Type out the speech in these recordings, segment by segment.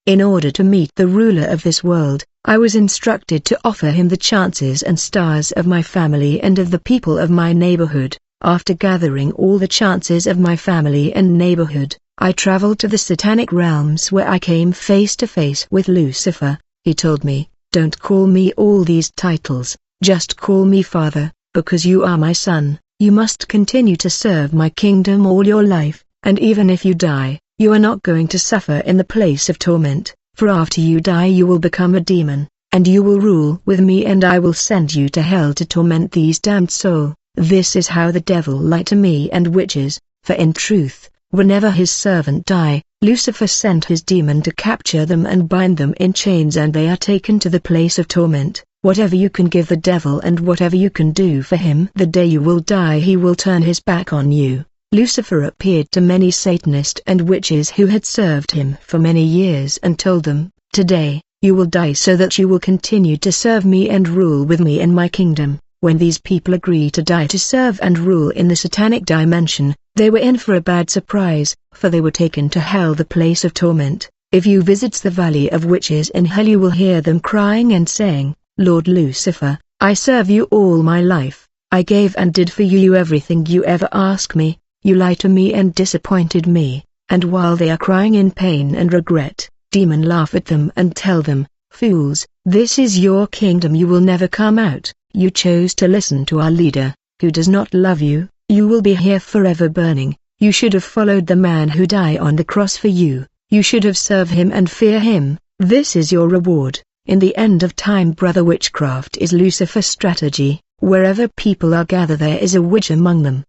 In order to meet the ruler of this world, I was instructed to offer him the chances and stars of my family and of the people of my neighborhood. After gathering all the chances of my family and neighborhood, I traveled to the satanic realms where I came face to face with Lucifer. He told me, "Don't call me all these titles, just call me Father, because you are my son. You must continue to serve my kingdom all your life, and even if you die, you are not going to suffer in the place of torment, for after you die you will become a demon, and you will rule with me and I will send you to hell to torment these damned souls." This is how the devil lied to me and witches, for in truth, whenever his servant die, Lucifer sent his demon to capture them and bind them in chains and they are taken to the place of torment. Whatever you can give the devil and whatever you can do for him, the day you will die he will turn his back on you. Lucifer appeared to many Satanists and witches who had served him for many years and told them, "Today, you will die so that you will continue to serve me and rule with me in my kingdom." When these people agreed to die to serve and rule in the satanic dimension, they were in for a bad surprise, for they were taken to hell, the place of torment. If you visit the valley of witches in hell you will hear them crying and saying, "Lord Lucifer, I serve you all my life, I gave and did for you everything you ever asked me, you lied to me and disappointed me." And while they are crying in pain and regret, demons laugh at them and tell them, "Fools, this is your kingdom, you will never come out. You chose to listen to our leader, who does not love you, you will be here forever burning. You should have followed the man who died on the cross for you, you should have served him and fear him, this is your reward." In the end of time, brother, witchcraft is Lucifer's strategy. Wherever people are gathered there is a witch among them.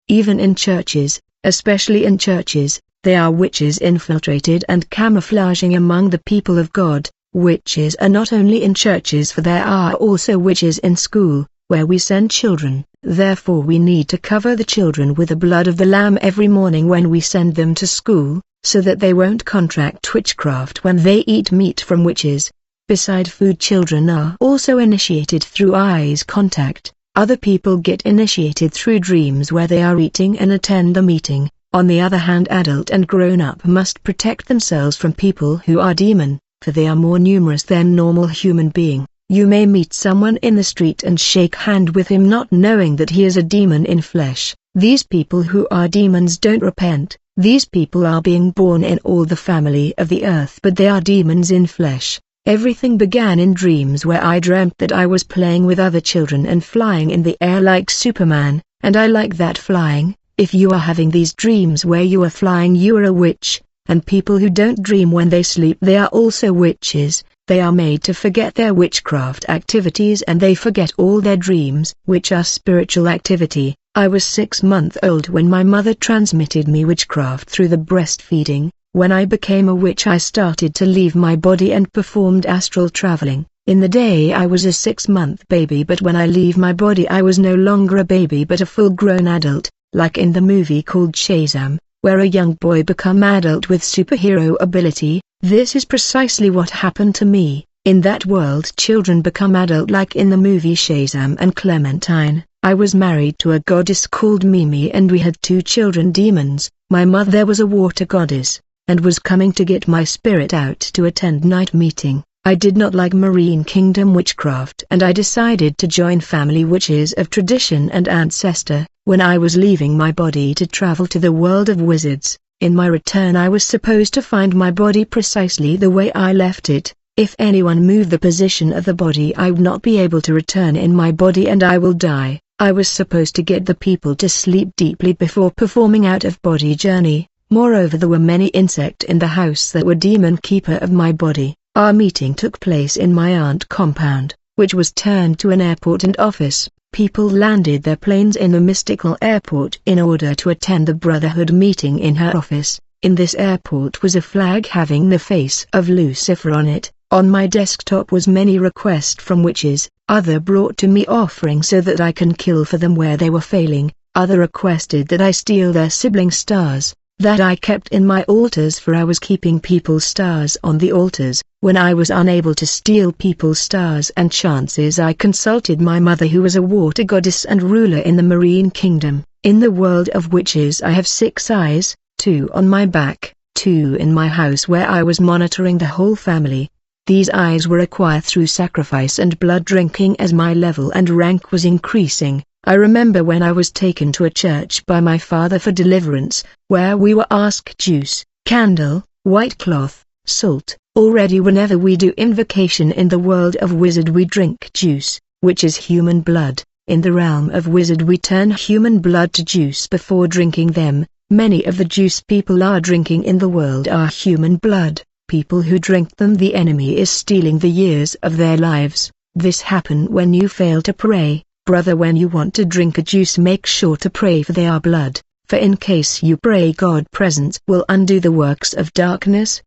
Even in churches, especially in churches, there are witches infiltrated and camouflaging among the people of God. Witches are not only in churches, for there are also witches in school, where we send children. Therefore we need to cover the children with the blood of the Lamb every morning when we send them to school, so that they won't contract witchcraft when they eat meat from witches. Beside food, children are also initiated through eyes contact. Other people get initiated through dreams where they are eating and attend the meeting. On the other hand, adult and grown-up must protect themselves from people who are demon, for they are more numerous than normal human being. You may meet someone in the street and shake hand with him not knowing that he is a demon in flesh. These people who are demons don't repent. These people are being born in all the family of the earth, but they are demons in flesh. Everything began in dreams where I dreamt that I was playing with other children and flying in the air like Superman, and I like that flying. If you are having these dreams where you are flying, you are a witch. And people who don't dream when they sleep, they are also witches. They are made to forget their witchcraft activities and they forget all their dreams, which are spiritual activity. I was 6 months old when my mother transmitted me witchcraft through the breastfeeding. When I became a witch I started to leave my body and performed astral traveling. In the day I was a 6-month baby, but when I leave my body I was no longer a baby but a full-grown adult, like in the movie called Shazam, where a young boy become adult with superhero ability. This is precisely what happened to me. In that world children become adult like in the movie Shazam and Clementine. I was married to a goddess called Mimi and we had 2 children demons. My mother was a water goddess, and was coming to get my spirit out to attend night meeting. I did not like Marine Kingdom witchcraft and I decided to join family witches of tradition and ancestor. When I was leaving my body to travel to the world of wizards, in my return I was supposed to find my body precisely the way I left it. If anyone moved the position of the body I would not be able to return in my body and I will die. I was supposed to get the people to sleep deeply before performing out-of-body journey. Moreover, there were many insects in the house that were demon keeper of my body. Our meeting took place in my aunt compound, which was turned to an airport and office. People landed their planes in the mystical airport in order to attend the Brotherhood meeting in her office. In this airport was a flag having the face of Lucifer on it. On my desktop was many requests from witches. Other brought to me offering so that I can kill for them where they were failing. Other requested that I steal their sibling stars, that I kept in my altars, for I was keeping people's stars on the altars. When I was unable to steal people's stars and chances, I consulted my mother, who was a water goddess and ruler in the Marine Kingdom. In the world of witches I have 6 eyes, 2 on my back, 2 in my house where I was monitoring the whole family. These eyes were acquired through sacrifice and blood drinking. As my level and rank was increasing, I remember when I was taken to a church by my father for deliverance, where we were asked juice, candle, white cloth, salt. Already whenever we do invocation in the world of wizard we drink juice, which is human blood. In the realm of wizard we turn human blood to juice before drinking them. Many of the juice people are drinking in the world are human blood. People who drink them, the enemy is stealing the years of their lives. This happen when you fail to pray. Brother, when you want to drink a juice, make sure to pray for their blood, for in case you pray, God presence will undo the works of darkness.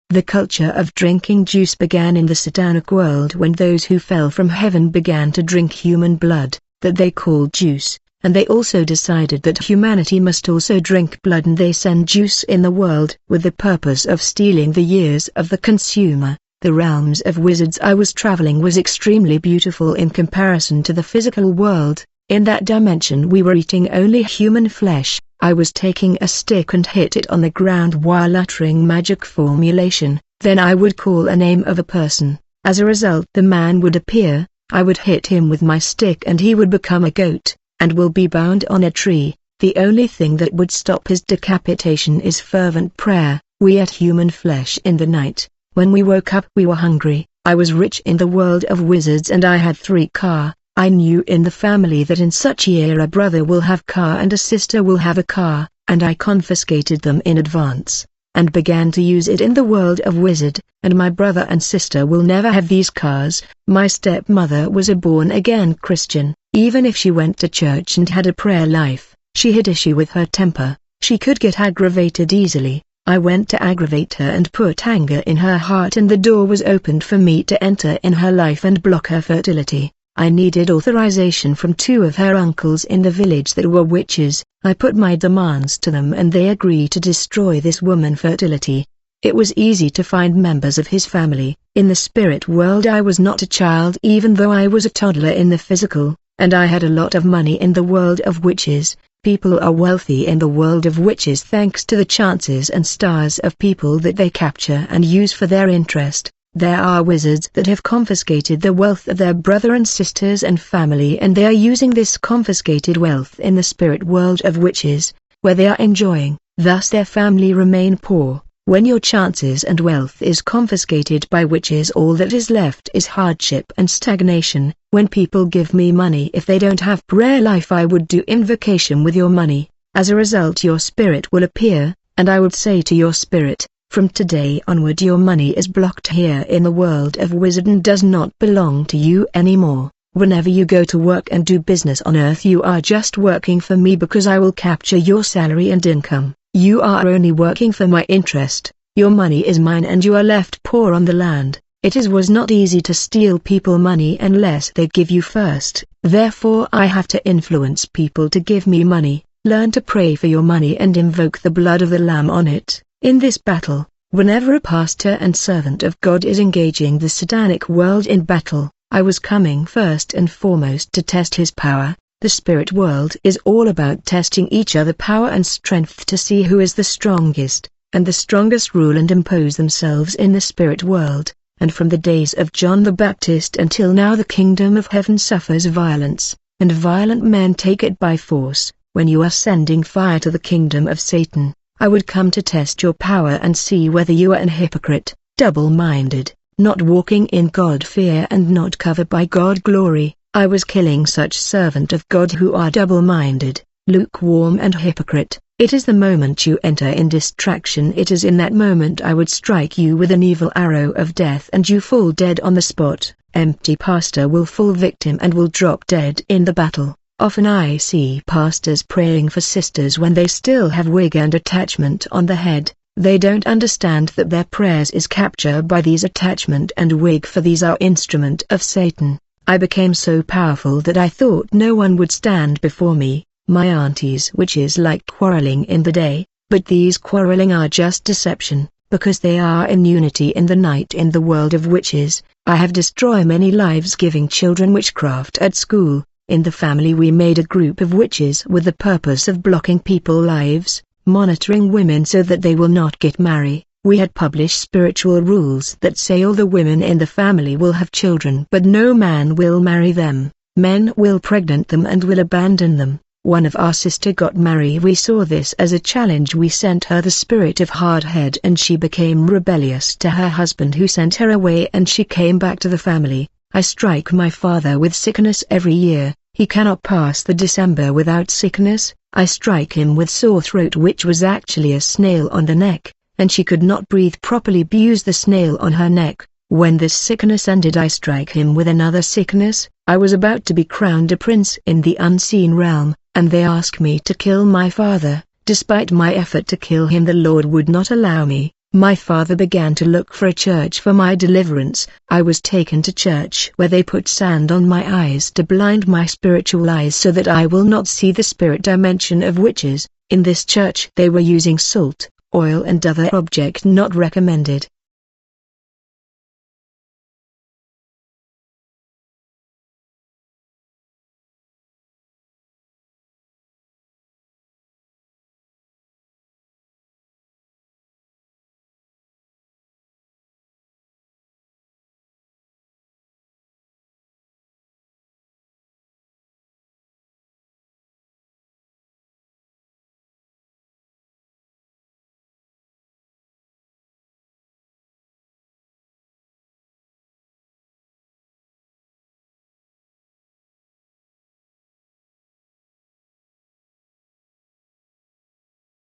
The culture of drinking juice began in the satanic world when those who fell from heaven began to drink human blood, that they called juice, and they also decided that humanity must also drink blood, and they send juice in the world with the purpose of stealing the years of the consumer. The realms of wizards I was traveling was extremely beautiful in comparison to the physical world. In that dimension we were eating only human flesh. I was taking a stick and hit it on the ground while uttering magic formulation. Then I would call a name of a person. As a result, the man would appear. I would hit him with my stick and he would become a goat, and will be bound on a tree. The only thing that would stop his decapitation is fervent prayer. We ate human flesh in the night. When we woke up we were hungry. I was rich in the world of wizards and I had 3 car. I knew in the family that in such year a brother will have car and a sister will have a car, and I confiscated them in advance, and began to use it in the world of wizard, and my brother and sister will never have these cars. My stepmother was a born-again Christian. Even if she went to church and had a prayer life, she had issue with her temper. She could get aggravated easily. I went to aggravate her and put anger in her heart, and the door was opened for me to enter in her life and block her fertility. I needed authorization from 2 of her uncles in the village that were witches. I put my demands to them and they agreed to destroy this woman's fertility. It was easy to find members of his family. In the spirit world I was not a child even though I was a toddler in the physical, and I had a lot of money in the world of witches. People are wealthy in the world of witches thanks to the chances and stars of people that they capture and use for their interest. There are wizards that have confiscated the wealth of their brother and sisters and family, and they are using this confiscated wealth in the spirit world of witches, where they are enjoying. Thus their family remain poor. When your chances and wealth is confiscated by witches, all that is left is hardship and stagnation. When people give me money, if they don't have prayer life, I would do invocation with your money. As a result your spirit will appear, and I would say to your spirit, from today onward your money is blocked here in the world of wizard and does not belong to you anymore. Whenever you go to work and do business on earth, you are just working for me because I will capture your salary and income. You are only working for my interest. Your money is mine and you are left poor on the land. Was not easy to steal people money unless they give you first. Therefore I have to influence people to give me money. Learn to pray for your money and invoke the blood of the Lamb on it. In this battle, whenever a pastor and servant of God is engaging the satanic world in battle, I was coming first and foremost to test his power. The spirit world is all about testing each other power and strength to see who is the strongest, and the strongest rule and impose themselves in the spirit world. And from the days of John the Baptist until now the kingdom of heaven suffers violence, and violent men take it by force. When you are sending fire to the kingdom of Satan, I would come to test your power and see whether you are an hypocrite, double-minded, not walking in God fear and not covered by God glory. I was killing such servant of God who are double-minded, lukewarm and hypocrite. It is the moment you enter in distraction, it is in that moment I would strike you with an evil arrow of death and you fall dead on the spot. Empty pastor will fall victim and will drop dead in the battle. Often I see pastors praying for sisters when they still have wig and attachment on the head. They don't understand that their prayers is captured by these attachment and wig, for these are instrument of Satan. I became so powerful that I thought no one would stand before me. My aunties witches like quarreling in the day, but these quarreling are just deception, because they are in unity in the night in the world of witches. I have destroyed many lives giving children witchcraft at school. In the family we made a group of witches with the purpose of blocking people's lives. monitoring women so that they will not get married. We had published spiritual rules that say all the women in the family will have children but no man will marry them. Men will pregnant them and will abandon them. One of our sister got married. We saw this as a challenge. We sent her the spirit of hardhead and she became rebellious to her husband who sent her away and she came back to the family. I strike my father with sickness every year. He cannot pass the December without sickness. I strike him with sore throat which was actually a snail on the neck, and she could not breathe properly. Use the snail on her neck. When this sickness ended I strike him with another sickness. I was about to be crowned a prince in the unseen realm, and they asked me to kill my father. Despite my effort to kill him the Lord would not allow me. My father began to look for a church for my deliverance. I was taken to church where they put sand on my eyes to blind my spiritual eyes so that I will not see the spirit dimension of witches. In this church they were using salt, oil and other object not recommended.